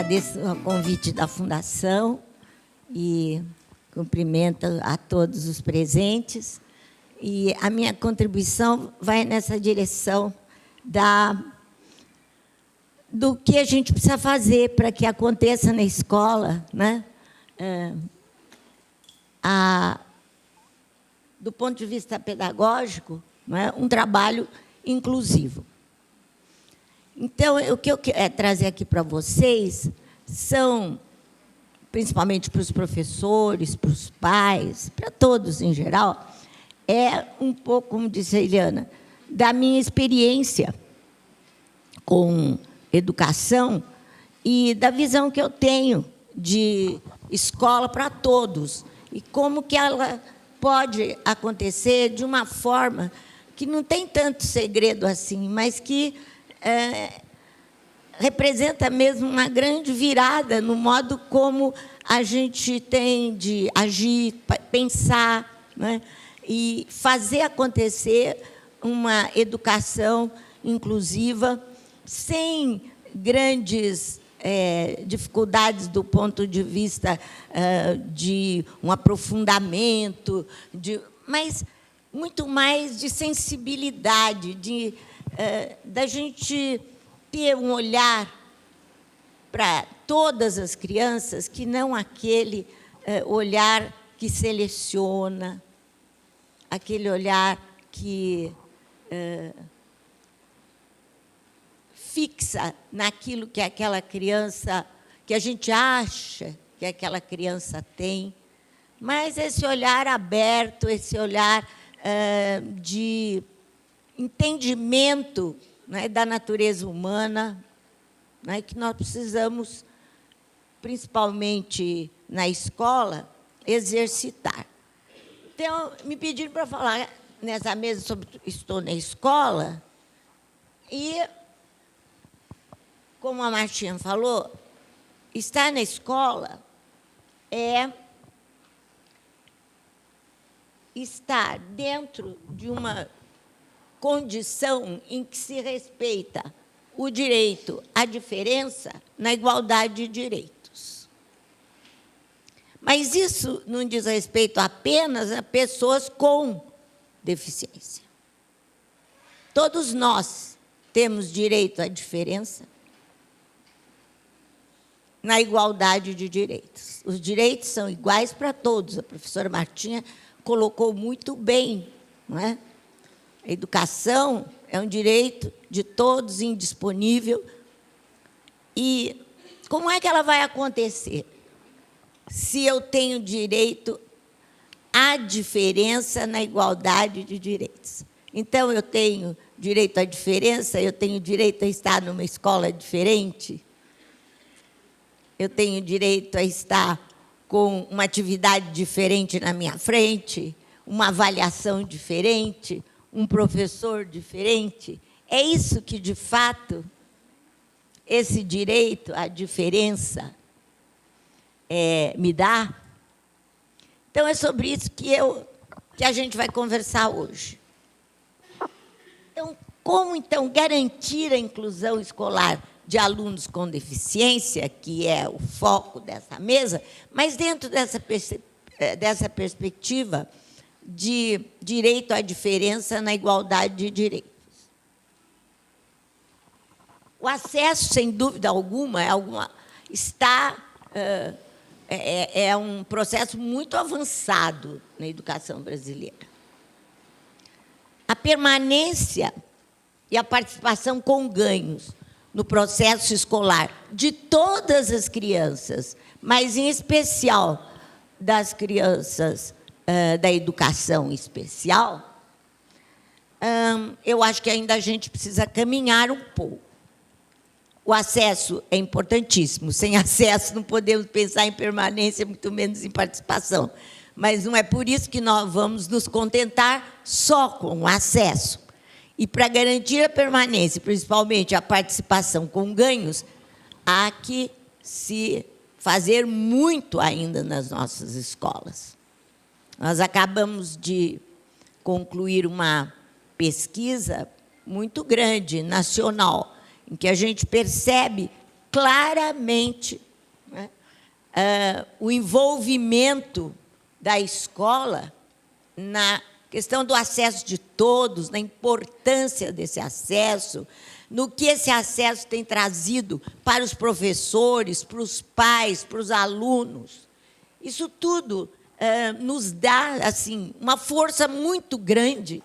agradeço o convite da Fundação e cumprimento a todos os presentes. E a minha contribuição vai nessa direção do que a gente precisa fazer para que aconteça na escola, né? Do ponto de vista pedagógico, né? Um trabalho inclusivo. Então, o que eu quero trazer aqui para vocês são, principalmente para os professores, para os pais, para todos em geral, é um pouco, como disse a Eliana, da minha experiência com educação e da visão que eu tenho de escola para todos e como que ela pode acontecer de uma forma que não tem tanto segredo assim, mas que representa mesmo uma grande virada no modo como a gente tem de agir, pensar, né? E fazer acontecer uma educação inclusiva sem grandes dificuldades do ponto de vista de um aprofundamento, mas muito mais de sensibilidade, da gente ter um olhar para todas as crianças, que não aquele olhar que seleciona, aquele olhar que fixa naquilo que aquela criança, que a gente acha que aquela criança tem, mas esse olhar aberto, esse olhar de entendimento, né, da natureza humana, né, que nós precisamos, principalmente na escola, exercitar. Então, me pediram para falar nessa mesa sobre estou na escola e, como a Martinha falou, estar na escola é estar dentro de uma condição em que se respeita o direito à diferença na igualdade de direitos. Mas isso não diz respeito apenas a pessoas com deficiência. Todos nós temos direito à diferença na igualdade de direitos. Os direitos são iguais para todos. A professora Martinha colocou muito bem, não é? A educação é um direito de todos, indisponível. E como é que ela vai acontecer? Se eu tenho direito à diferença na igualdade de direitos. Então, eu tenho direito à diferença, eu tenho direito a estar numa escola diferente, eu tenho direito a estar com uma atividade diferente na minha frente, uma avaliação diferente, um professor diferente. É isso que, de fato, esse direito à diferença me dá. Então, é sobre isso que a gente vai conversar hoje. Então, como, então, garantir a inclusão escolar de alunos com deficiência, que é o foco dessa mesa, mas dentro dessa perspectiva de direito à diferença na igualdade de direitos. O acesso, sem dúvida alguma, é um processo muito avançado na educação brasileira. A permanência e a participação com ganhos no processo escolar de todas as crianças, mas, em especial, das crianças da educação especial, eu acho que ainda a gente precisa caminhar um pouco. O acesso é importantíssimo. Sem acesso, não podemos pensar em permanência, muito menos em participação. Mas não é por isso que nós vamos nos contentar só com o acesso. E, para garantir a permanência, principalmente a participação com ganhos, há que se fazer muito ainda nas nossas escolas. Nós acabamos de concluir uma pesquisa muito grande, nacional, em que a gente percebe claramente, né, o envolvimento da escola na questão do acesso de todos, na importância desse acesso, no que esse acesso tem trazido para os professores, para os pais, para os alunos. Isso tudo nos dá assim, uma força muito grande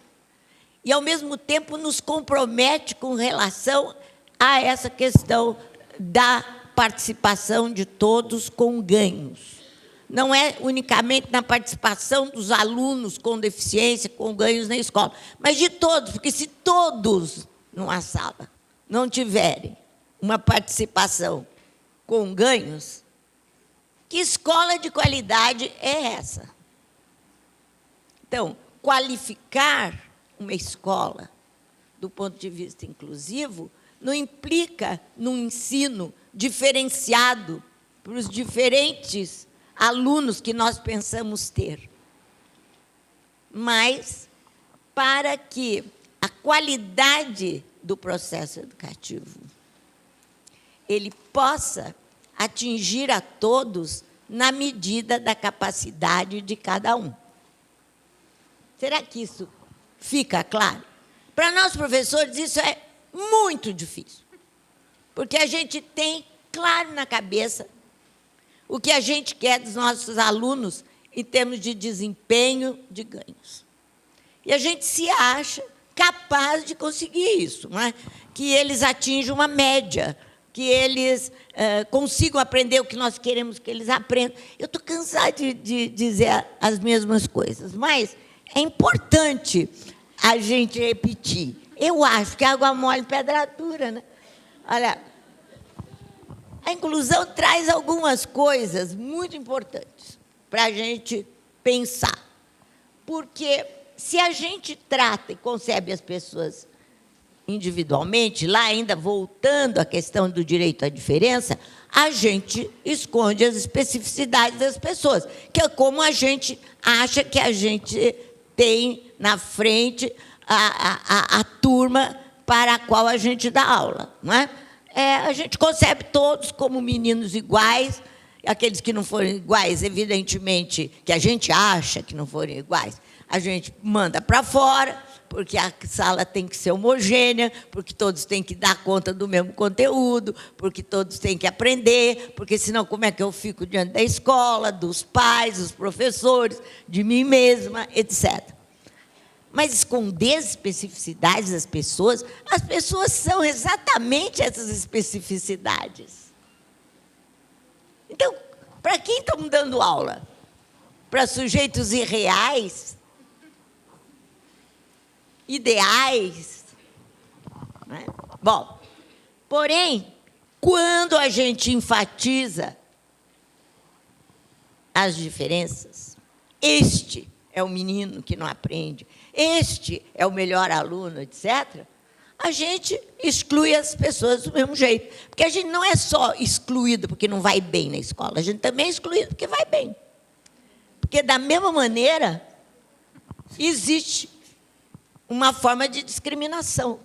e, ao mesmo tempo, nos compromete com relação a essa questão da participação de todos com ganhos. Não é unicamente na participação dos alunos com deficiência, com ganhos na escola, mas de todos, porque se todos numa sala não tiverem uma participação com ganhos, que escola de qualidade é essa? Então, qualificar uma escola do ponto de vista inclusivo não implica num ensino diferenciado para os diferentes alunos que nós pensamos ter, mas para que a qualidade do processo educativo ele possa atingir a todos na medida da capacidade de cada um. Será que isso fica claro? Para nós, professores, isso é muito difícil, porque a gente tem claro na cabeça o que a gente quer dos nossos alunos em termos de desempenho, de ganhos. E a gente se acha capaz de conseguir isso, não é? Que eles atinjam uma média, que eles consigam aprender o que nós queremos que eles aprendam. Eu estou cansada de dizer as mesmas coisas, mas é importante a gente repetir. Eu acho que água mole, pedra dura, né? Olha, a inclusão traz algumas coisas muito importantes para a gente pensar. Porque se a gente trata e concebe as pessoas individualmente, lá ainda voltando à questão do direito à diferença, a gente esconde as especificidades das pessoas, que é como a gente acha que a gente tem na frente a turma para a qual a gente dá aula, não é? A gente concebe todos como meninos iguais, aqueles que não forem iguais, evidentemente, que a gente acha que não forem iguais, a gente manda para fora, porque a sala tem que ser homogênea, porque todos têm que dar conta do mesmo conteúdo, porque todos têm que aprender, porque senão como é que eu fico diante da escola, dos pais, dos professores, de mim mesma, etc. Mas esconder as especificidades das pessoas, as pessoas são exatamente essas especificidades. Então, para quem estamos dando aula? Para sujeitos irreais? Ideais? Né? Bom, porém, quando a gente enfatiza as diferenças, este é o menino que não aprende, este é o melhor aluno, etc., a gente exclui as pessoas do mesmo jeito. Porque a gente não é só excluído porque não vai bem na escola, a gente também é excluído porque vai bem. Porque, da mesma maneira, existe uma forma de discriminação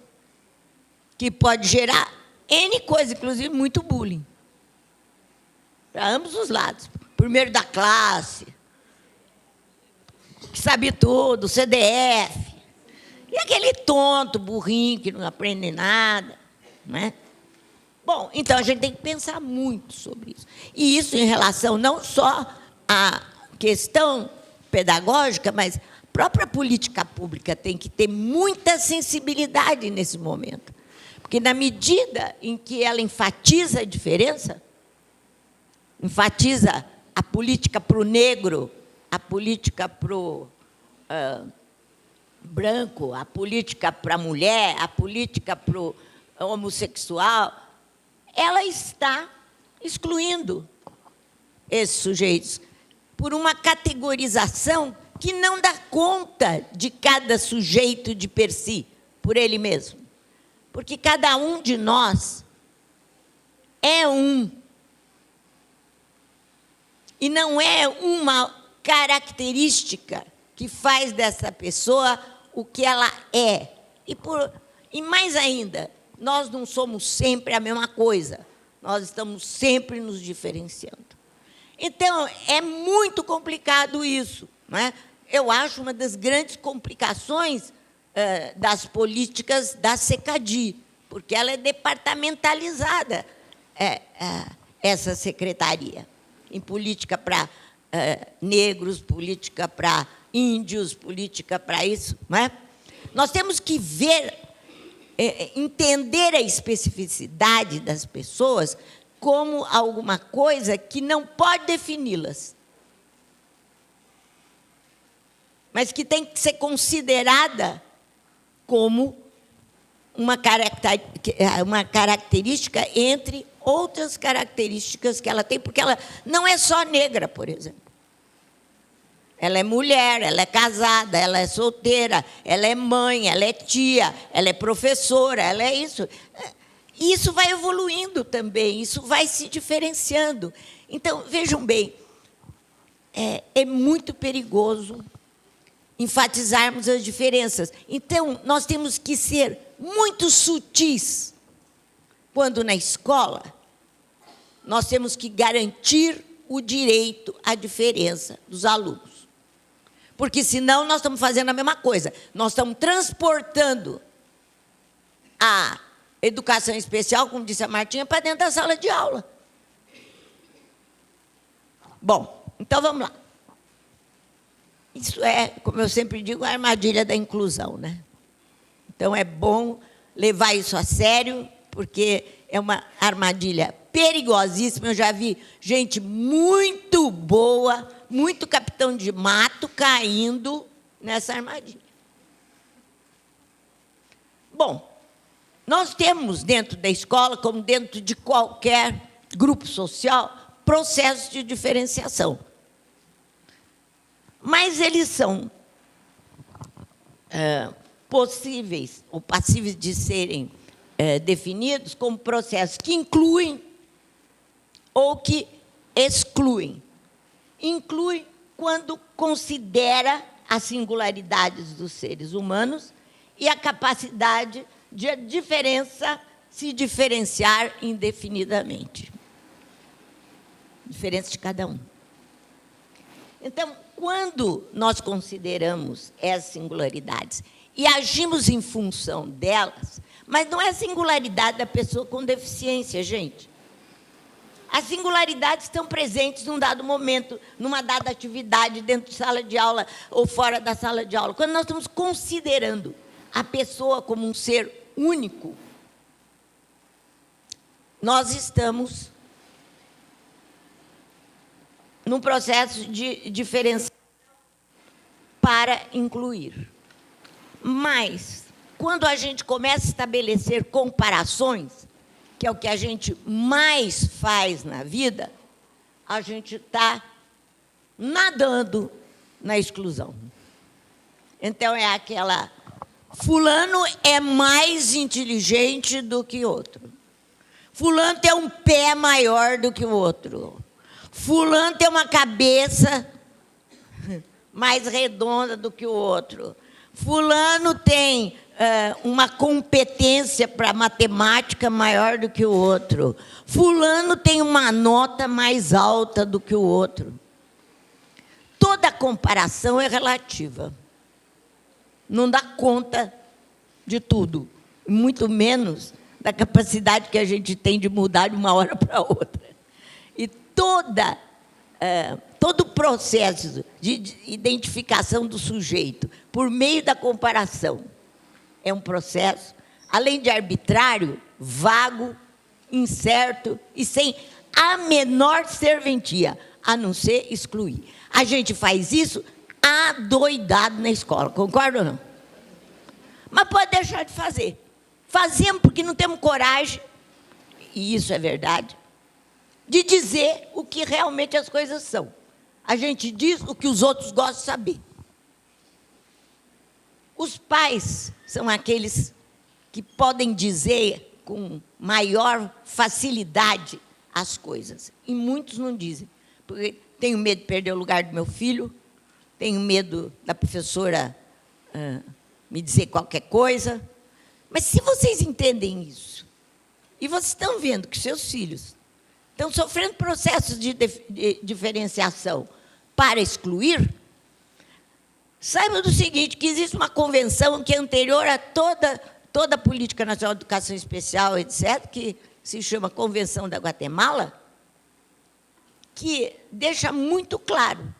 que pode gerar N coisa, inclusive muito bullying, para ambos os lados. Primeiro da classe, que sabe tudo, CDF, e aquele tonto, burrinho, que não aprende nada, não é? Bom, então a gente tem que pensar muito sobre isso. E isso em relação não só à questão pedagógica, mas a própria política pública tem que ter muita sensibilidade nesse momento. Porque, na medida em que ela enfatiza a diferença, enfatiza a política para o negro, a política para o branco, a política para a mulher, a política para o homossexual, ela está excluindo esses sujeitos por uma categorização que não dá conta de cada sujeito de per si, por ele mesmo. Porque cada um de nós é um. E não é uma característica que faz dessa pessoa o que ela é. E mais ainda, nós não somos sempre a mesma coisa. nós estamos sempre nos diferenciando. Então, é muito complicado isso, não é? Eu acho uma das grandes complicações das políticas da SECADI, porque ela é departamentalizada, essa secretaria, em política para negros, política para índios, política para isso, não é? Nós temos que ver, entender a especificidade das pessoas como alguma coisa que não pode defini-las, mas que tem que ser considerada como uma característica entre outras características que ela tem, porque ela não é só negra, por exemplo. Ela é mulher, ela é casada, ela é solteira, ela é mãe, ela é tia, ela é professora, ela é isso. Isso vai evoluindo também, isso vai se diferenciando. Então, vejam bem, é muito perigoso enfatizarmos as diferenças. Então, nós temos que ser muito sutis quando, na escola, nós temos que garantir o direito à diferença dos alunos. Porque, senão, nós estamos fazendo a mesma coisa. Nós estamos transportando a educação especial, como disse a Martinha, para dentro da sala de aula. Bom, então vamos lá. Isso é, como eu sempre digo, a armadilha da inclusão, né? Então, é bom levar isso a sério, porque é uma armadilha perigosíssima. Eu já vi gente muito boa, muito capitão de mato, caindo nessa armadilha. Bom, nós temos dentro da escola, como dentro de qualquer grupo social, processos de diferenciação. Mas eles são possíveis ou passíveis de serem definidos como processos que incluem ou que excluem. Inclui quando considera as singularidades dos seres humanos e a capacidade de a diferença se diferenciar indefinidamente. Diferença de cada um. Então, quando nós consideramos essas singularidades e agimos em função delas, mas não é a singularidade da pessoa com deficiência, gente. As singularidades estão presentes num dado momento, numa dada atividade, dentro de sala de aula ou fora da sala de aula. Quando nós estamos considerando a pessoa como um ser único, nós estamos num processo de diferenciação para incluir. Mas, quando a gente começa a estabelecer comparações, que é o que a gente mais faz na vida, a gente está nadando na exclusão. Então, é aquela... Fulano é mais inteligente do que outro. Fulano tem um pé maior do que o outro. Fulano tem uma cabeça mais redonda do que o outro. Fulano tem uma competência para matemática maior do que o outro. Fulano tem uma nota mais alta do que o outro. Toda comparação é relativa. Não dá conta de tudo, muito menos da capacidade que a gente tem de mudar de uma hora para outra. E todo o processo de identificação do sujeito por meio da comparação é um processo, além de arbitrário, vago, incerto e sem a menor serventia, a não ser excluir. A gente faz isso adoidado na escola, concorda ou não? Mas pode deixar de fazer. Fazemos porque não temos coragem, e isso é verdade, de dizer o que realmente as coisas são. A gente diz o que os outros gostam de saber. Os pais são aqueles que podem dizer com maior facilidade as coisas. E muitos não dizem. Porque tenho medo de perder o lugar do meu filho, tenho medo da professora me dizer qualquer coisa. Mas se vocês entendem isso, e vocês estão vendo que seus filhos estão sofrendo processos de diferenciação para excluir, saiba do seguinte, que existe uma convenção que é anterior a toda a Política Nacional de Educação Especial, etc., que se chama Convenção da Guatemala, que deixa muito claro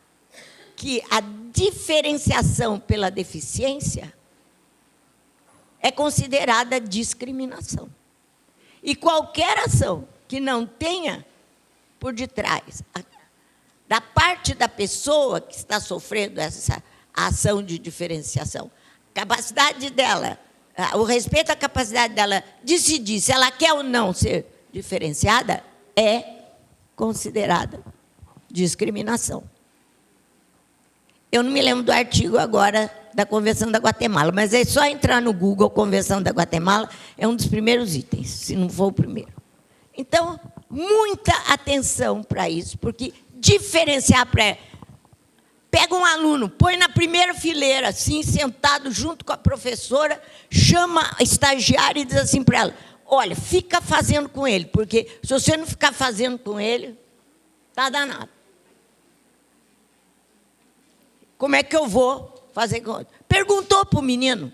que a diferenciação pela deficiência é considerada discriminação. E qualquer ação que não tenha por detrás, da parte da pessoa que está sofrendo essa ação de diferenciação, capacidade dela, o respeito à capacidade dela decidir se ela quer ou não ser diferenciada, é considerada discriminação. Eu não me lembro do artigo agora da Convenção da Guatemala, mas é só entrar no Google, Convenção da Guatemala, é um dos primeiros itens, se não for o primeiro. Então, muita atenção para isso, porque diferenciar para... Pega um aluno, põe na primeira fileira, assim, sentado junto com a professora, chama a estagiária e diz assim para ela, olha, fica fazendo com ele, porque se você não ficar fazendo com ele, está danado. Como é que eu vou fazer com ele? Perguntou para o menino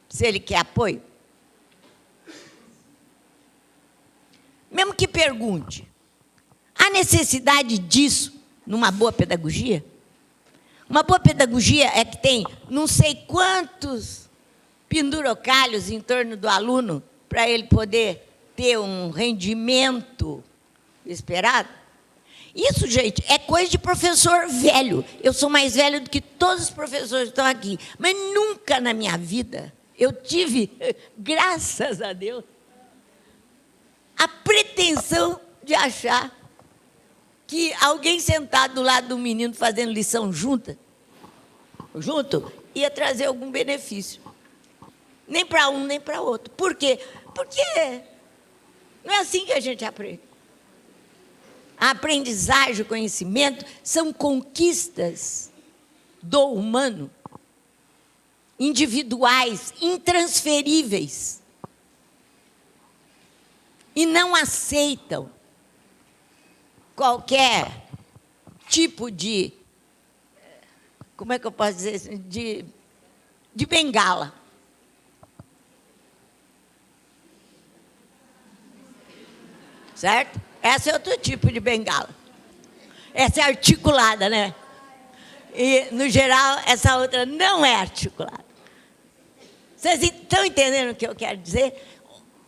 se ele quer apoio. Mesmo que pergunte, há necessidade disso numa boa pedagogia? Uma boa pedagogia é que tem não sei quantos pendurocalhos em torno do aluno para ele poder ter um rendimento esperado. Isso, gente, é coisa de professor velho. Eu sou mais velho do que todos os professores que estão aqui. Mas nunca na minha vida eu tive, graças a Deus, a pretensão de achar que alguém sentado do lado do menino fazendo lição junto, ia trazer algum benefício. Nem para um, nem para outro. Por quê? Porque não é assim que a gente aprende. A aprendizagem, o conhecimento, são conquistas do humano, individuais, intransferíveis, e não aceitam qualquer tipo de, como é que eu posso dizer, de bengala. Certo? Essa é outro tipo de bengala. Essa é articulada, né? E, no geral, essa outra não é articulada. Vocês estão entendendo o que eu quero dizer?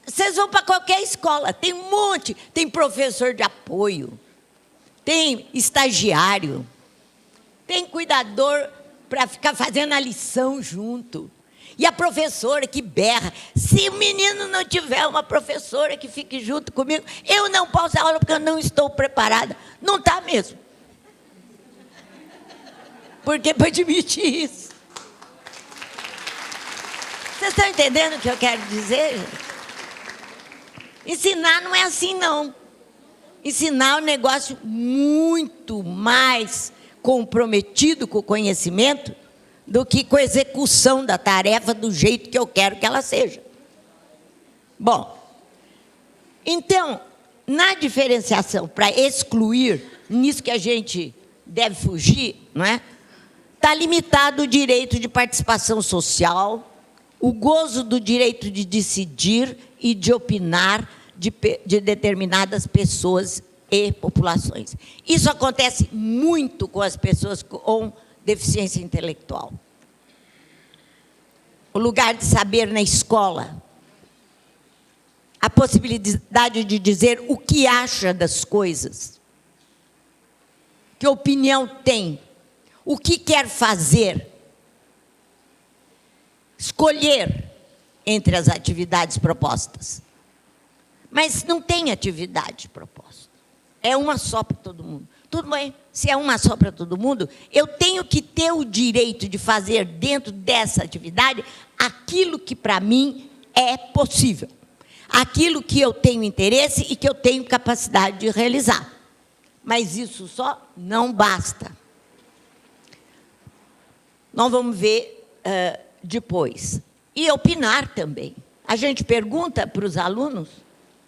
Vocês vão para qualquer escola, tem um monte, tem professor de apoio, tem estagiário, tem cuidador para ficar fazendo a lição junto. E a professora que berra. Se o menino não tiver uma professora que fique junto comigo, eu não posso dar aula porque eu não estou preparada. Não está mesmo. Porque para admitir isso. Vocês estão entendendo o que eu quero dizer? Ensinar não é assim, não. Ensinar é um negócio muito mais comprometido com o conhecimento do que com a execução da tarefa do jeito que eu quero que ela seja. Bom, então, na diferenciação, para excluir, nisso que a gente deve fugir, não é? Está limitado o direito de participação social, o gozo do direito de decidir e de opinar de determinadas pessoas e populações. Isso acontece muito com as pessoas com deficiência intelectual. O lugar de saber na escola. A possibilidade de dizer o que acha das coisas. Que opinião tem. O que quer fazer. Escolher entre as atividades propostas. Mas não tem atividade proposta. É uma só para todo mundo. Tudo bem, se é uma só para todo mundo, eu tenho que ter o direito de fazer dentro dessa atividade aquilo que para mim é possível. Aquilo que eu tenho interesse e que eu tenho capacidade de realizar. Mas isso só não basta. Nós vamos ver depois. E opinar também. A gente pergunta para os alunos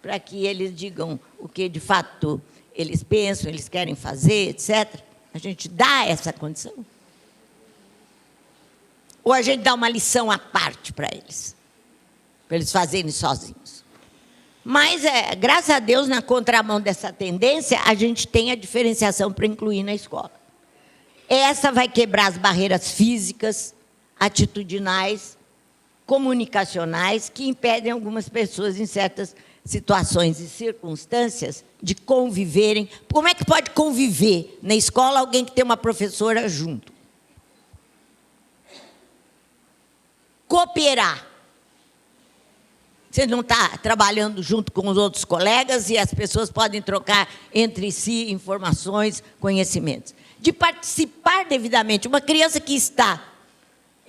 para que eles digam o que, de fato, eles pensam, eles querem fazer, etc. A gente dá essa condição? Ou a gente dá uma lição à parte para eles fazerem sozinhos? Mas, graças a Deus, na contramão dessa tendência, a gente tem a diferenciação para incluir na escola. Essa vai quebrar as barreiras físicas, atitudinais, comunicacionais, que impedem algumas pessoas, em certas situações e circunstâncias, de conviverem. Como é que pode conviver na escola alguém que tem uma professora junto? Cooperar. Você não está trabalhando junto com os outros colegas e as pessoas podem trocar entre si informações, conhecimentos. De participar devidamente. Uma criança que está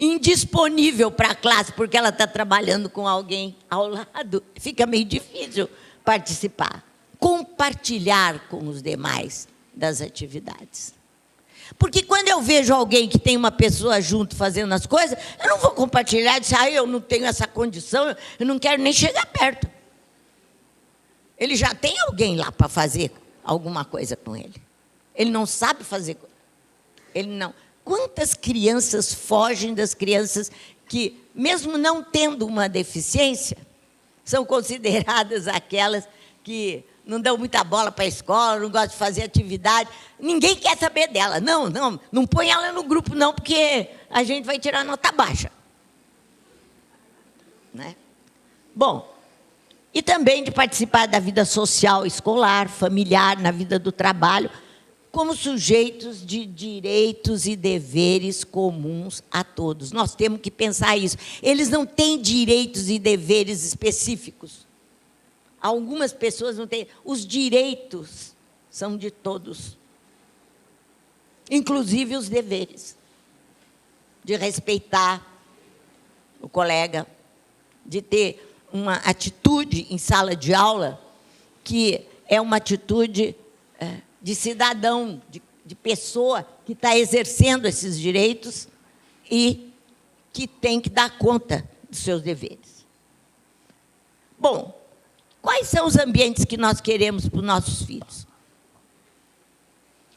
indisponível para a classe porque ela está trabalhando com alguém ao lado, fica meio difícil participar. Compartilhar com os demais das atividades. Porque quando eu vejo alguém que tem uma pessoa junto fazendo as coisas, eu não vou compartilhar e dizer, eu não tenho essa condição, eu não quero nem chegar perto. Ele já tem alguém lá para fazer alguma coisa com ele. Ele não sabe fazer. Ele não. Quantas crianças fogem das crianças que, mesmo não tendo uma deficiência, são consideradas aquelas que não dão muita bola para a escola, não gostam de fazer atividade. Ninguém quer saber dela. Não põe ela no grupo, não, porque a gente vai tirar nota baixa. Né? Bom, e também de participar da vida social, escolar, familiar, na vida do trabalho, como sujeitos de direitos e deveres comuns a todos. Nós temos que pensar isso. Eles não têm direitos e deveres específicos. Algumas pessoas não têm. Os direitos são de todos, inclusive os deveres. De respeitar o colega, de ter uma atitude em sala de aula que é uma atitude de cidadão, de pessoa que está exercendo esses direitos e que tem que dar conta dos seus deveres. Bom, quais são os ambientes que nós queremos para os nossos filhos?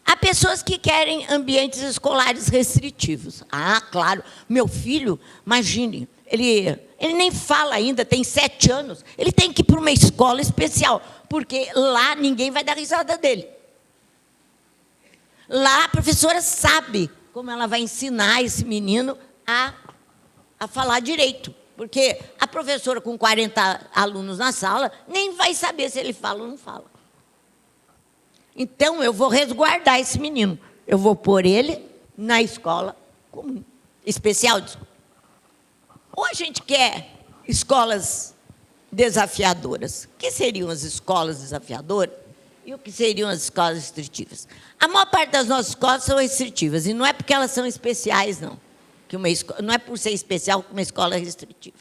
Há pessoas que querem ambientes escolares restritivos. Claro, meu filho, imagine, ele nem fala ainda, tem 7 anos, ele tem que ir para uma escola especial, porque lá ninguém vai dar risada dele. Lá a professora sabe como ela vai ensinar esse menino a falar direito. Porque a professora com 40 alunos na sala nem vai saber se ele fala ou não fala. Então, eu vou resguardar esse menino. Eu vou pôr ele na escola comum, especial. Ou a gente quer escolas desafiadoras. O que seriam as escolas desafiadoras? E o que seriam as escolas restritivas? A maior parte das nossas escolas são restritivas, e não é porque elas são especiais, não. Não é por ser especial que uma escola é restritiva.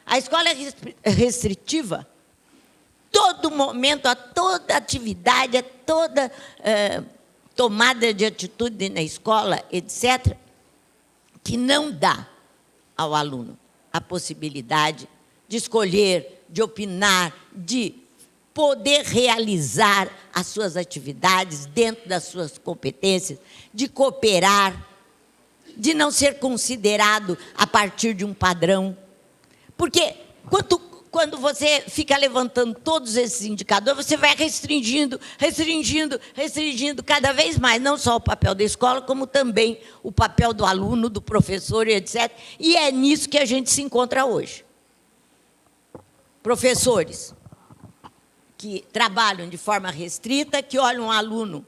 A escola é restritiva, todo momento, a toda atividade, a toda tomada de atitude na escola, etc., que não dá ao aluno a possibilidade de escolher, de opinar, de poder realizar as suas atividades dentro das suas competências, de cooperar, de não ser considerado a partir de um padrão. Porque quando você fica levantando todos esses indicadores, você vai restringindo cada vez mais, não só o papel da escola, como também o papel do aluno, do professor, etc. E é nisso que a gente se encontra hoje. Professores que trabalham de forma restrita, que olham um aluno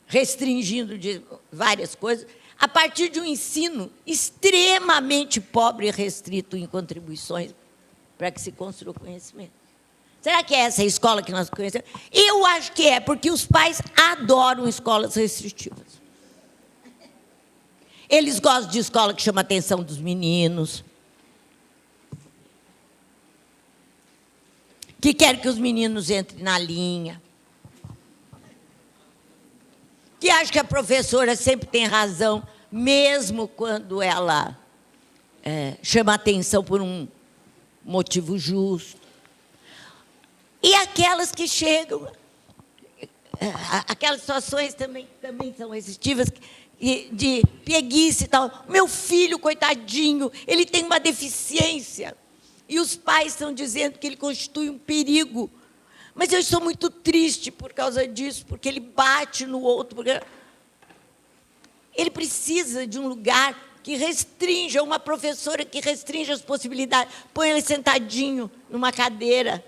restringindo de várias coisas, a partir de um ensino extremamente pobre e restrito em contribuições para que se construa conhecimento. Será que é essa a escola que nós conhecemos? Eu acho que é, porque os pais adoram escolas restritivas. Eles gostam de escola que chama a atenção dos meninos, que quer que os meninos entrem na linha, que acha que a professora sempre tem razão, mesmo quando ela chama a atenção por um motivo justo. E aquelas que chegam, aquelas situações também são existivas, de preguiça e tal. Meu filho, coitadinho, ele tem uma deficiência. E os pais estão dizendo que ele constitui um perigo. Mas eu estou muito triste por causa disso, porque ele bate no outro. Porque ele precisa de um lugar que restrinja, uma professora que restrinja as possibilidades. Põe ele sentadinho numa cadeira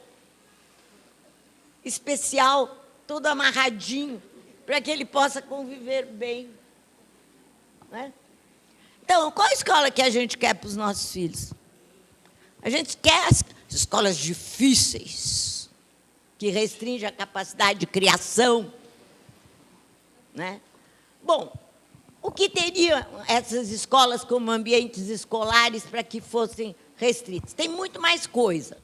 especial, todo amarradinho, para que ele possa conviver bem. Né? Então, qual a escola que a gente quer para os nossos filhos? A gente quer as escolas difíceis, que restringem a capacidade de criação. Né? Bom, o que teriam essas escolas como ambientes escolares para que fossem restritos? Tem muito mais coisa.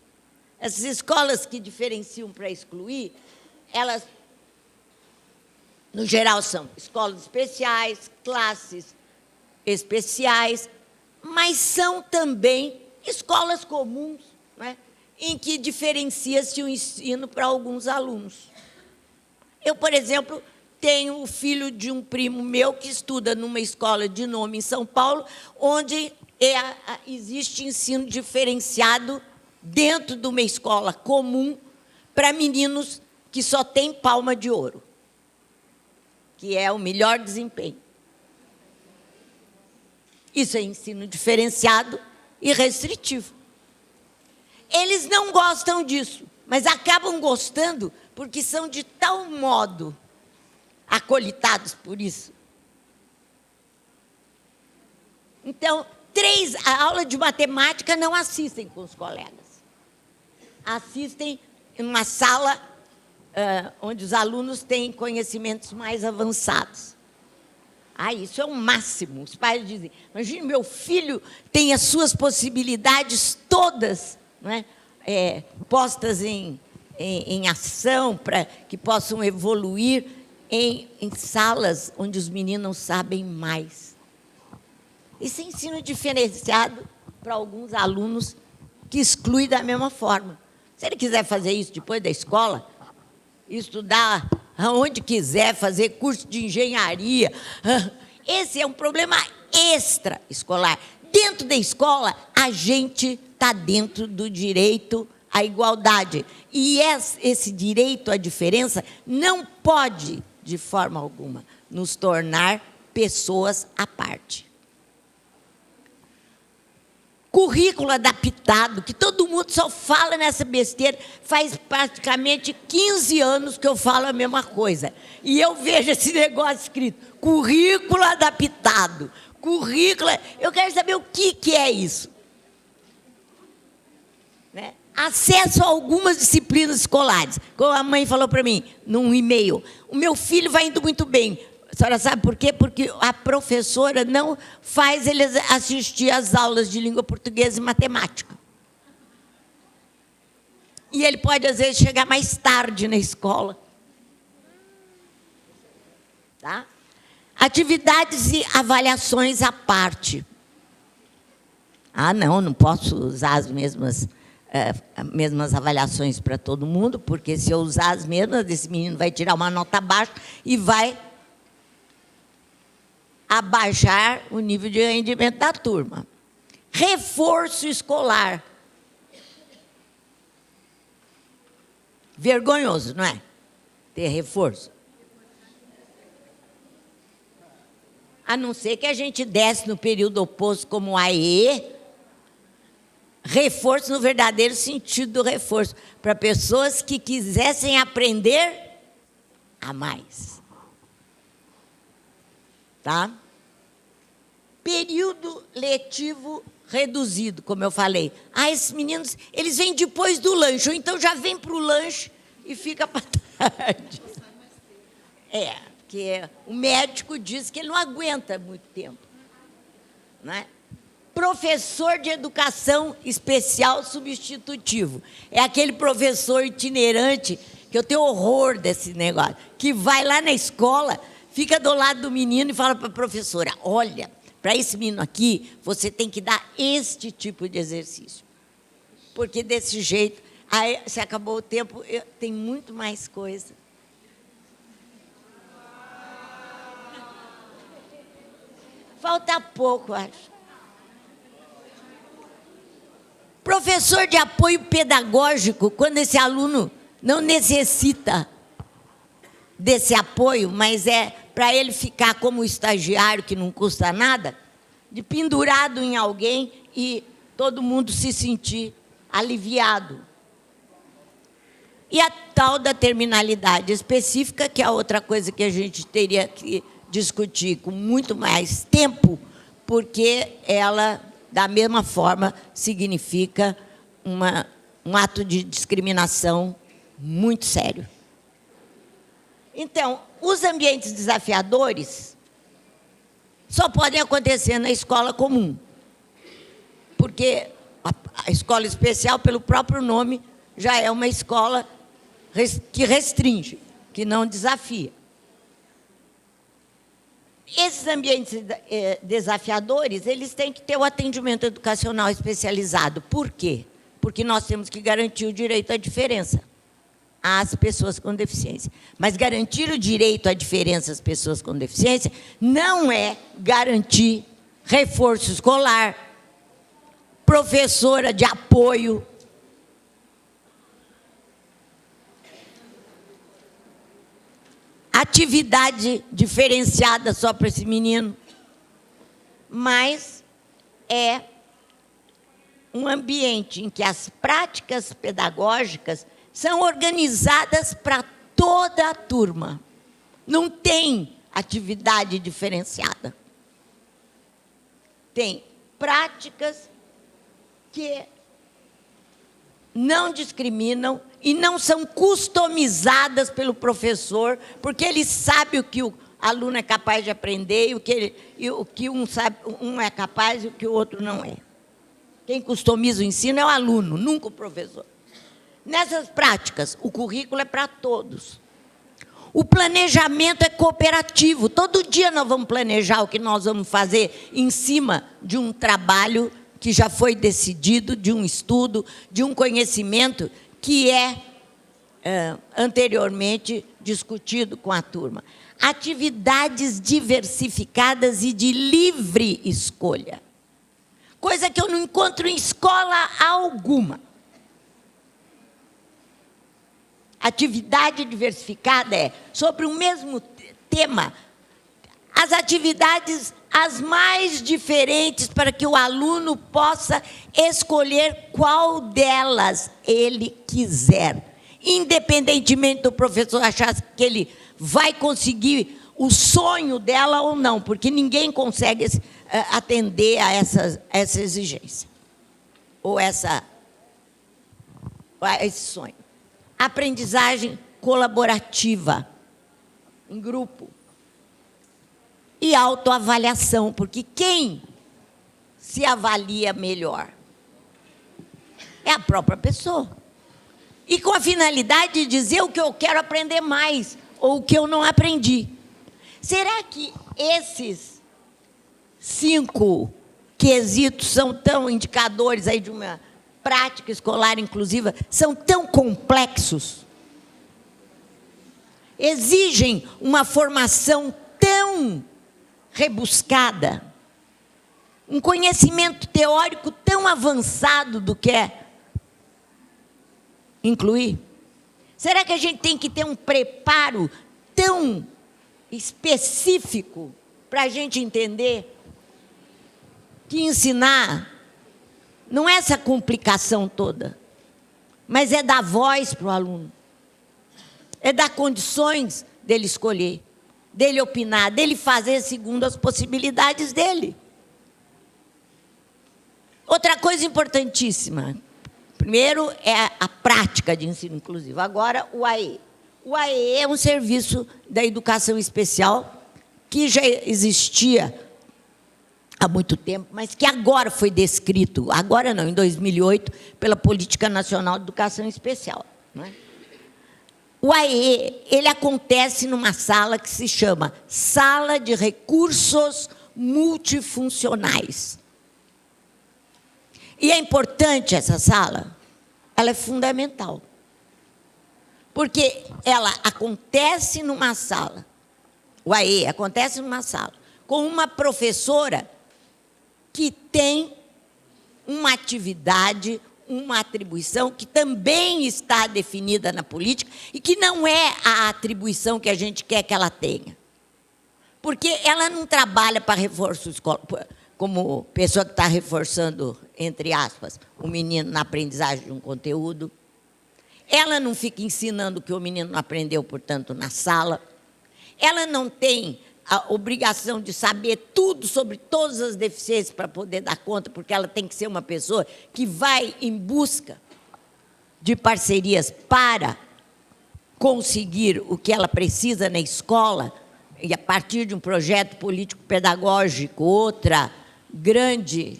Essas escolas que diferenciam para excluir, elas, no geral, são escolas especiais, classes especiais, mas são também escolas comuns, né, em que diferencia-se o ensino para alguns alunos. Eu, por exemplo, tenho o filho de um primo meu que estuda numa escola de nome em São Paulo, onde existe ensino diferenciado dentro de uma escola comum para meninos que só têm palma de ouro, que é o melhor desempenho. Isso é ensino diferenciado e restritivo. Eles não gostam disso, mas acabam gostando porque são de tal modo acolitados por isso. Então, a aula de matemática não assistem com os colegas. Assistem em uma sala onde os alunos têm conhecimentos mais avançados. Isso é o máximo. Os pais dizem, imagine, meu filho tem as suas possibilidades todas, né, postas em ação para que possam evoluir em salas onde os meninos sabem mais. Isso é ensino diferenciado para alguns alunos que exclui da mesma forma. Se ele quiser fazer isso depois da escola, estudar aonde quiser, fazer curso de engenharia, esse é um problema extra-escolar. Dentro da escola, a gente está dentro do direito à igualdade. E esse direito à diferença não pode, de forma alguma, nos tornar pessoas à parte. Currículo adaptado, que todo mundo só fala nessa besteira, faz praticamente 15 anos que eu falo a mesma coisa. E eu vejo esse negócio escrito, currículo adaptado. Currículo, eu quero saber o que é isso. Né? Acesso a algumas disciplinas escolares. Como a mãe falou para mim, num e-mail, o meu filho vai indo muito bem. A senhora sabe por quê? Porque a professora não faz ele assistir às aulas de língua portuguesa e matemática. E ele pode, às vezes, chegar mais tarde na escola. Tá? Atividades e avaliações à parte. Não posso usar as mesmas avaliações para todo mundo, porque se eu usar as mesmas, esse menino vai tirar uma nota baixa e vai abaixar o nível de rendimento da turma. Reforço escolar. Vergonhoso, não é? Ter reforço. A não ser que a gente desce no período oposto como AE, reforço no verdadeiro sentido do reforço, para pessoas que quisessem aprender a mais. Tá? Período letivo reduzido, como eu falei. Esses meninos, eles vêm depois do lanche, ou então já vêm para o lanche e fica para tarde. Porque o médico diz que ele não aguenta muito tempo. Né? Professor de educação especial substitutivo. É aquele professor itinerante, que eu tenho horror desse negócio, que vai lá na escola, fica do lado do menino e fala para a professora, olha, para esse menino aqui, você tem que dar este tipo de exercício. Porque desse jeito Aí, se acabou o tempo, tem muito mais coisa. Falta pouco, acho. Professor de apoio pedagógico, quando esse aluno não necessita desse apoio, mas é para ele ficar como estagiário, que não custa nada, de pendurado em alguém e todo mundo se sentir aliviado. E a tal da terminalidade específica, que é outra coisa que a gente teria que discutir com muito mais tempo, porque ela, da mesma forma, significa um ato de discriminação muito sério. Então, os ambientes desafiadores só podem acontecer na escola comum, porque a escola especial, pelo próprio nome, já é uma escola que restringe, que não desafia. Esses ambientes desafiadores, eles têm que ter o atendimento educacional especializado. Por quê? Porque nós temos que garantir o direito à diferença às pessoas com deficiência. Mas garantir o direito à diferença às pessoas com deficiência não é garantir reforço escolar, professora de apoio, atividade diferenciada só para esse menino, mas é um ambiente em que as práticas pedagógicas são organizadas para toda a turma. Não tem atividade diferenciada. Tem práticas que não discriminam e não são customizadas pelo professor, porque ele sabe o que o aluno é capaz de aprender e o que um é capaz e o que o outro não é. Quem customiza o ensino é o aluno, nunca o professor. Nessas práticas, o currículo é para todos. O planejamento é cooperativo. Todo dia nós vamos planejar o que nós vamos fazer em cima de um trabalho que já foi decidido, de um estudo, de um conhecimento que é anteriormente discutido com a turma. Atividades diversificadas e de livre escolha. Coisa que eu não encontro em escola alguma. Atividade diversificada é sobre o mesmo tema, as atividades as mais diferentes para que o aluno possa escolher qual delas ele quiser, independentemente do professor achar que ele vai conseguir o sonho dela ou não, porque ninguém consegue atender a essa exigência, ou a esse sonho. Aprendizagem colaborativa, em grupo. E autoavaliação, porque quem se avalia melhor é a própria pessoa. E com a finalidade de dizer o que eu quero aprender mais, ou o que eu não aprendi. Será que esses 5 quesitos são tão indicadores aí de uma prática escolar inclusiva, são tão complexos? Exigem uma formação tão rebuscada, um conhecimento teórico tão avançado do que é incluir? Será que a gente tem que ter um preparo tão específico para a gente entender que ensinar não é essa complicação toda, mas é dar voz para o aluno, é dar condições dele escolher, dele opinar, dele fazer segundo as possibilidades dele. Outra coisa importantíssima, primeiro é a prática de ensino inclusivo, agora o AE. O AE é um serviço da educação especial que já existia há muito tempo, mas que agora foi descrito, agora não, em 2008, pela Política Nacional de Educação Especial, não é? O AE, ele acontece numa sala que se chama Sala de Recursos Multifuncionais. E é importante essa sala, ela é fundamental. Porque ela acontece numa sala, o AE acontece numa sala, com uma professora que tem uma atividade, uma atribuição que também está definida na política e que não é a atribuição que a gente quer que ela tenha. Porque ela não trabalha para reforço escolar, como pessoa que está reforçando, entre aspas, o menino na aprendizagem de um conteúdo. Ela não fica ensinando o que o menino não aprendeu, portanto, na sala. Ela não tem a obrigação de saber tudo sobre todas as deficiências para poder dar conta, porque ela tem que ser uma pessoa que vai em busca de parcerias para conseguir o que ela precisa na escola, e a partir de um projeto político-pedagógico, outra grande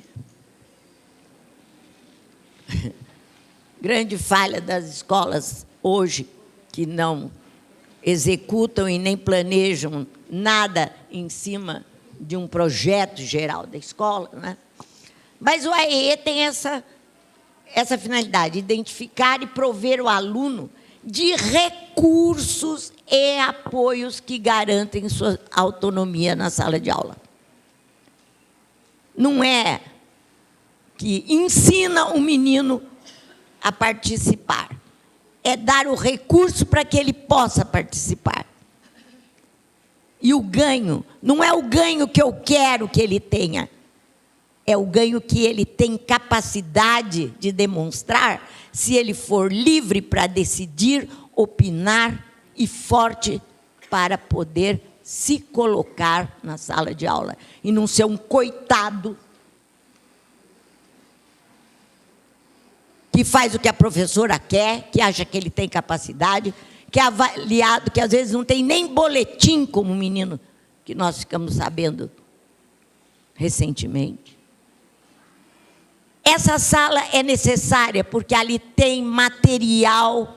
falha das escolas hoje, que não executam e nem planejam nada em cima de um projeto geral da escola, né? Mas o AEE tem essa finalidade, identificar e prover o aluno de recursos e apoios que garantem sua autonomia na sala de aula. Não é que ensina o menino a participar, é dar o recurso para que ele possa participar. E o ganho, não é o ganho que eu quero que ele tenha, é o ganho que ele tem capacidade de demonstrar se ele for livre para decidir, opinar e forte para poder se colocar na sala de aula e não ser um coitado que faz o que a professora quer, que acha que ele tem capacidade, que é avaliado, que às vezes não tem nem boletim, como o menino que nós ficamos sabendo recentemente. Essa sala é necessária porque ali tem material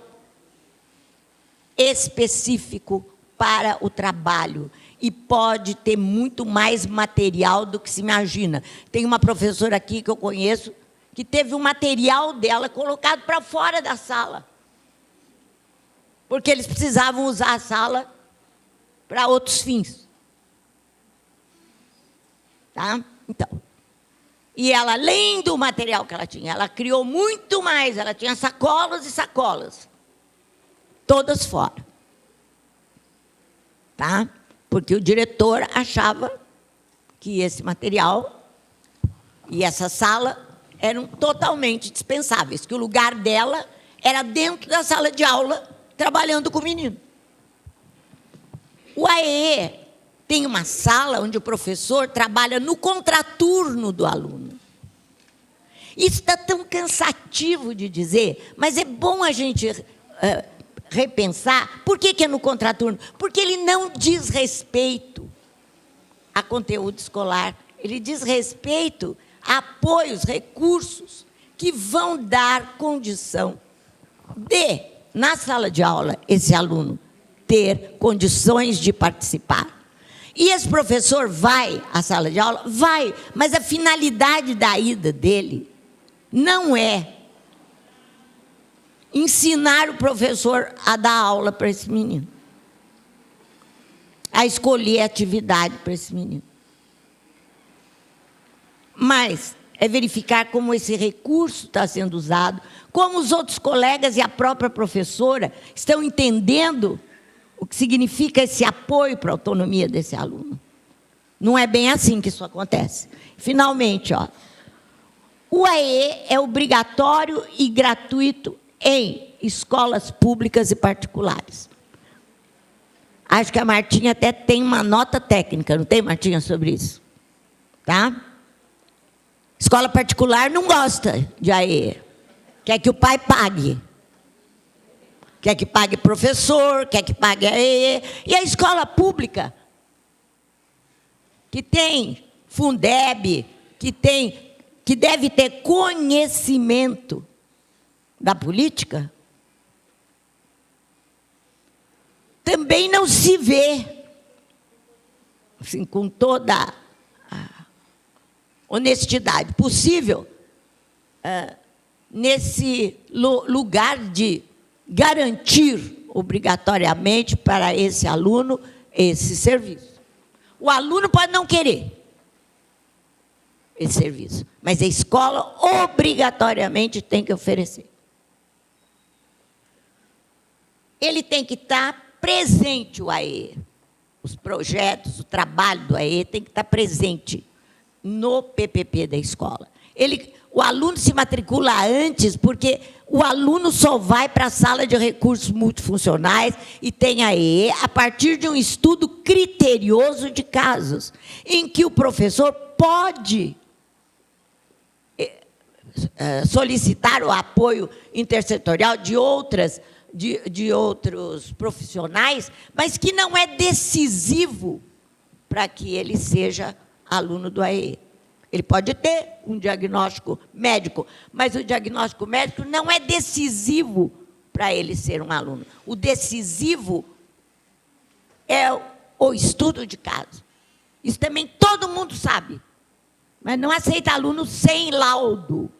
específico para o trabalho e pode ter muito mais material do que se imagina. Tem uma professora aqui que eu conheço que teve o material dela colocado para fora da sala, porque eles precisavam usar a sala para outros fins. Tá? Então, e ela, além do material que ela tinha, ela criou muito mais, ela tinha sacolas e sacolas, todas fora. Tá? Porque o diretor achava que esse material e essa sala eram totalmente dispensáveis, que o lugar dela era dentro da sala de aula, trabalhando com o menino. O AEE tem uma sala onde o professor trabalha no contraturno do aluno. Isso está tão cansativo de dizer, mas é bom a gente repensar. Por que é no contraturno? Porque ele não diz respeito a conteúdo escolar, ele diz respeito a apoios, recursos que vão dar condição de, na sala de aula, esse aluno ter condições de participar. E esse professor vai à sala de aula? Vai, mas a finalidade da ida dele não é ensinar o professor a dar aula para esse menino, a escolher atividade para esse menino. Mas é verificar como esse recurso está sendo usado, como os outros colegas e a própria professora estão entendendo o que significa esse apoio para a autonomia desse aluno. Não é bem assim que isso acontece. Finalmente, o AEE é obrigatório e gratuito em escolas públicas e particulares. Acho que a Martinha até tem uma nota técnica, não tem, Martinha, sobre isso? Tá? Escola particular não gosta de AEE. Quer que o pai pague. Quer que pague professor, quer que pague AEE. E a escola pública, que tem Fundeb, que deve ter conhecimento da política, também não se vê, assim, com toda a honestidade possível, nesse lugar de garantir obrigatoriamente para esse aluno esse serviço. O aluno pode não querer esse serviço, mas a escola obrigatoriamente tem que oferecer. Ele tem que estar presente, o AE. Os projetos, o trabalho do AE tem que estar presente no PPP da escola. O aluno se matricula antes, porque o aluno só vai para a sala de recursos multifuncionais e tem AE a partir de um estudo criterioso de casos, em que o professor pode solicitar o apoio intersetorial de outros profissionais, mas que não é decisivo para que ele seja aluno do AE. Ele pode ter um diagnóstico médico, mas o diagnóstico médico não é decisivo para ele ser um aluno. O decisivo é o estudo de caso. Isso também todo mundo sabe, mas não aceita aluno sem laudo.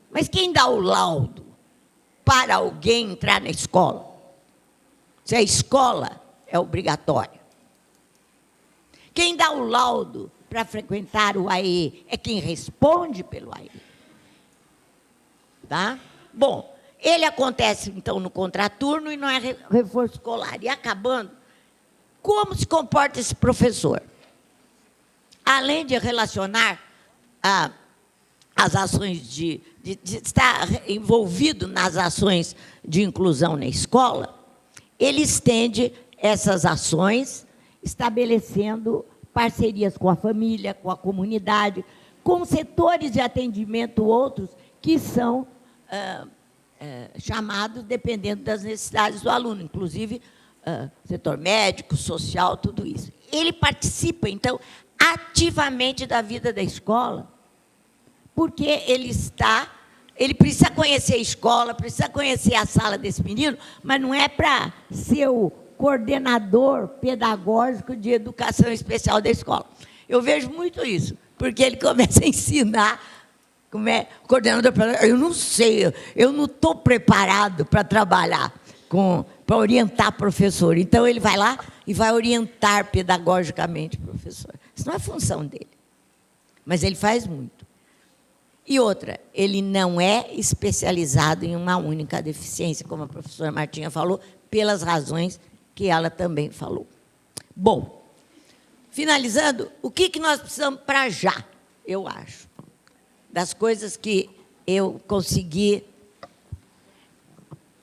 Mas quem dá o laudo para alguém entrar na escola? Se a escola é obrigatória. Quem dá o laudo para frequentar o AE é quem responde pelo AE. Tá? Bom, ele acontece, então, no contraturno e não é reforço escolar. E acabando, como se comporta esse professor? Além de relacionar as ações de estar envolvido nas ações de inclusão na escola, ele estende essas ações estabelecendo parcerias com a família, com a comunidade, com setores de atendimento outros que são chamados dependendo das necessidades do aluno, inclusive setor médico, social, tudo isso. Ele participa, então, ativamente da vida da escola, porque ele precisa conhecer a escola, precisa conhecer a sala desse menino, mas não é para ser o coordenador pedagógico de educação especial da escola. Eu vejo muito isso, porque ele começa a ensinar, como é coordenador pedagógico, eu não sei, eu não estou preparado para trabalhar, para orientar professor. Então, ele vai lá e vai orientar pedagogicamente o professor. Isso não é função dele, mas ele faz muito. E outra, ele não é especializado em uma única deficiência, como a professora Martinha falou, pelas razões que ela também falou. Bom, finalizando, o que nós precisamos para já, eu acho, das coisas que eu consegui.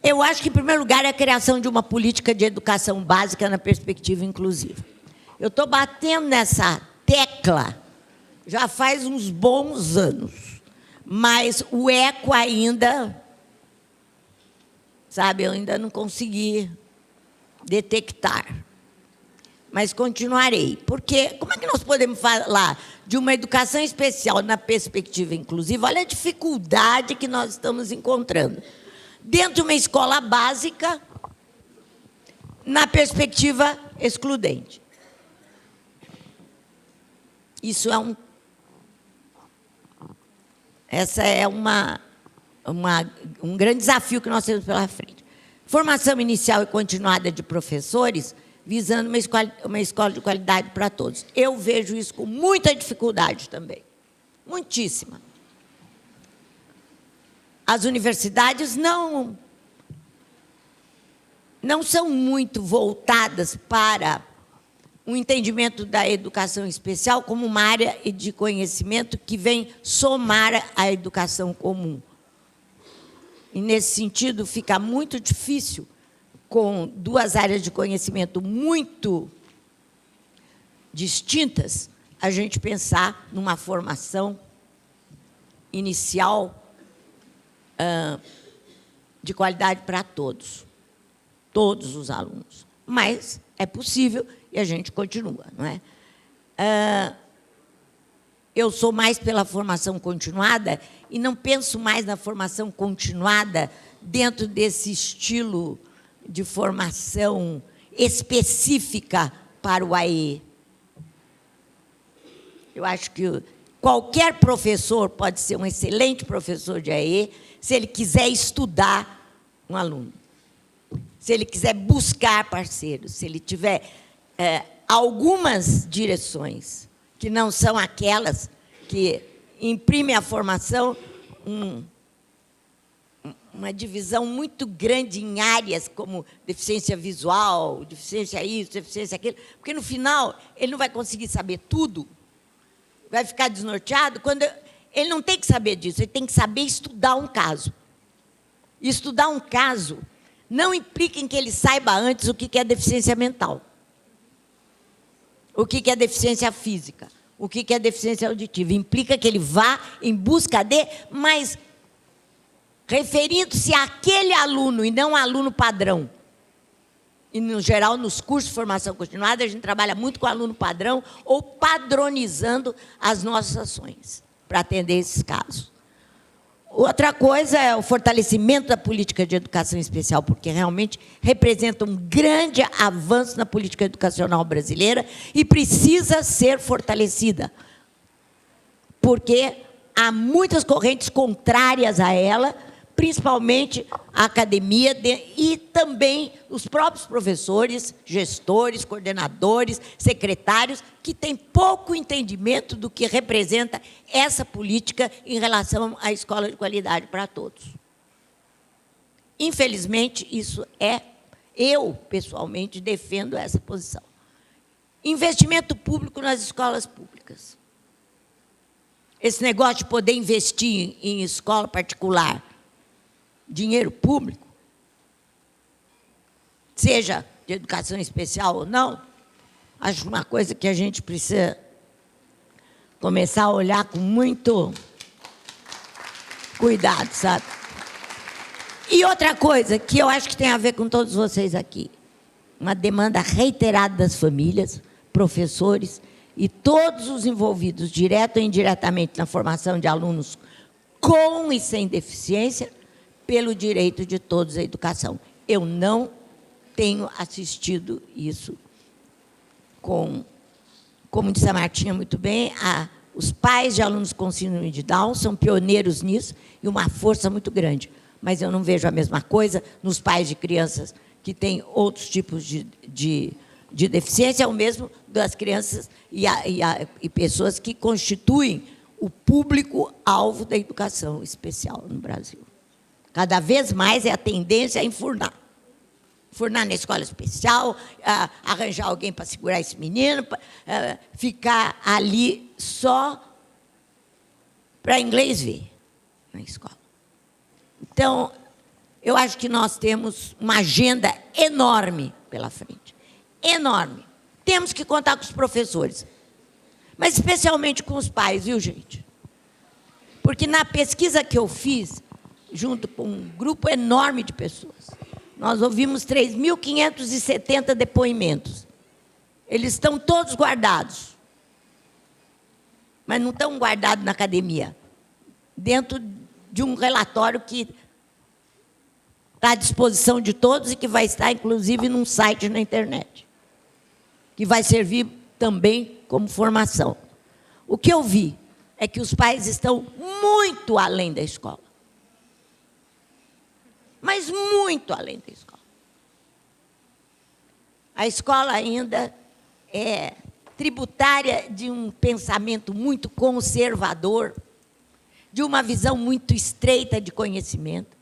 Eu acho que, em primeiro lugar, é a criação de uma política de educação básica na perspectiva inclusiva. Eu estou batendo nessa tecla já faz uns bons anos, mas o eco ainda, sabe, eu ainda não consegui detectar. Mas continuarei. Porque como é que nós podemos falar de uma educação especial na perspectiva inclusiva? Olha a dificuldade que nós estamos encontrando. Dentro de uma escola básica, na perspectiva excludente. Isso é um grande desafio que nós temos pela frente. Formação inicial e continuada de professores, visando uma escola de qualidade para todos. Eu vejo isso com muita dificuldade também, muitíssima. As universidades não são muito voltadas para um entendimento da educação especial como uma área de conhecimento que vem somar à educação comum. E, nesse sentido, fica muito difícil, com duas áreas de conhecimento muito distintas, a gente pensar numa formação inicial de qualidade para todos os alunos. Mas é possível e a gente continua, não é? Eu sou mais pela formação continuada e não penso mais na formação continuada dentro desse estilo de formação específica para o AE. Eu acho que qualquer professor pode ser um excelente professor de AE se ele quiser estudar um aluno, se ele quiser buscar parceiros, se ele tiver algumas direções que não são aquelas que imprimem à formação uma divisão muito grande em áreas como deficiência visual, deficiência isso, deficiência aquilo, porque, no final, ele não vai conseguir saber tudo, vai ficar desnorteado, quando ele não tem que saber disso, ele tem que saber estudar um caso. E estudar um caso não implica em que ele saiba antes o que é deficiência mental, o que é deficiência física, o que é deficiência auditiva. Implica que ele vá em busca de, mas referindo-se àquele aluno e não aluno padrão. E, no geral, nos cursos de formação continuada, a gente trabalha muito com aluno padrão ou padronizando as nossas ações para atender esses casos. Outra coisa é o fortalecimento da política de educação especial, porque realmente representa um grande avanço na política educacional brasileira e precisa ser fortalecida, porque há muitas correntes contrárias a ela, principalmente a academia e também os próprios professores, gestores, coordenadores, secretários, que têm pouco entendimento do que representa essa política em relação à escola de qualidade para todos. Infelizmente, eu, pessoalmente, defendo essa posição. Investimento público nas escolas públicas. Esse negócio de poder investir em escola particular, dinheiro público, seja de educação especial ou não, acho uma coisa que a gente precisa começar a olhar com muito cuidado, sabe? E outra coisa que eu acho que tem a ver com todos vocês aqui, uma demanda reiterada das famílias, professores e todos os envolvidos, direto ou indiretamente, na formação de alunos com e sem deficiência, pelo direito de todos à educação. Eu não tenho assistido isso como disse a Martinha muito bem, os pais de alunos com síndrome de Down são pioneiros nisso e uma força muito grande. Mas eu não vejo a mesma coisa nos pais de crianças que têm outros tipos de deficiência, ou mesmo das crianças e pessoas que constituem o público-alvo da educação especial no Brasil. Cada vez mais é a tendência a enfurnar. Enfurnar na escola especial, arranjar alguém para segurar esse menino, ficar ali só para inglês ver na escola. Então, eu acho que nós temos uma agenda enorme pela frente. Enorme. Temos que contar com os professores, mas especialmente com os pais, viu, gente? Porque na pesquisa que eu fiz, junto com um grupo enorme de pessoas, nós ouvimos 3.570 depoimentos. Eles estão todos guardados, mas não estão guardados na academia, dentro de um relatório que está à disposição de todos e que vai estar, inclusive, num site na internet, que vai servir também como formação. O que eu vi é que os pais estão muito além da escola. Mas muito além da escola. A escola ainda é tributária de um pensamento muito conservador, de uma visão muito estreita de conhecimento.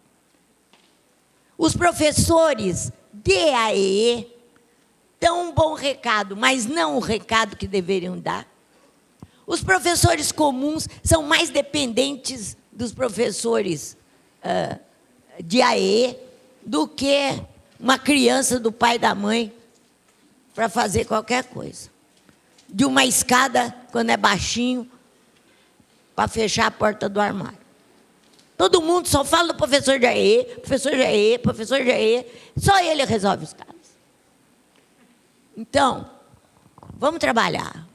Os professores de AEE dão um bom recado, mas não o recado que deveriam dar. Os professores comuns são mais dependentes dos professores de AE do que uma criança do pai e da mãe para fazer qualquer coisa. De uma escada, quando é baixinho, para fechar a porta do armário. Todo mundo só fala do professor de AE, professor de AE, professor de AE, só ele resolve os casos. Então, vamos trabalhar.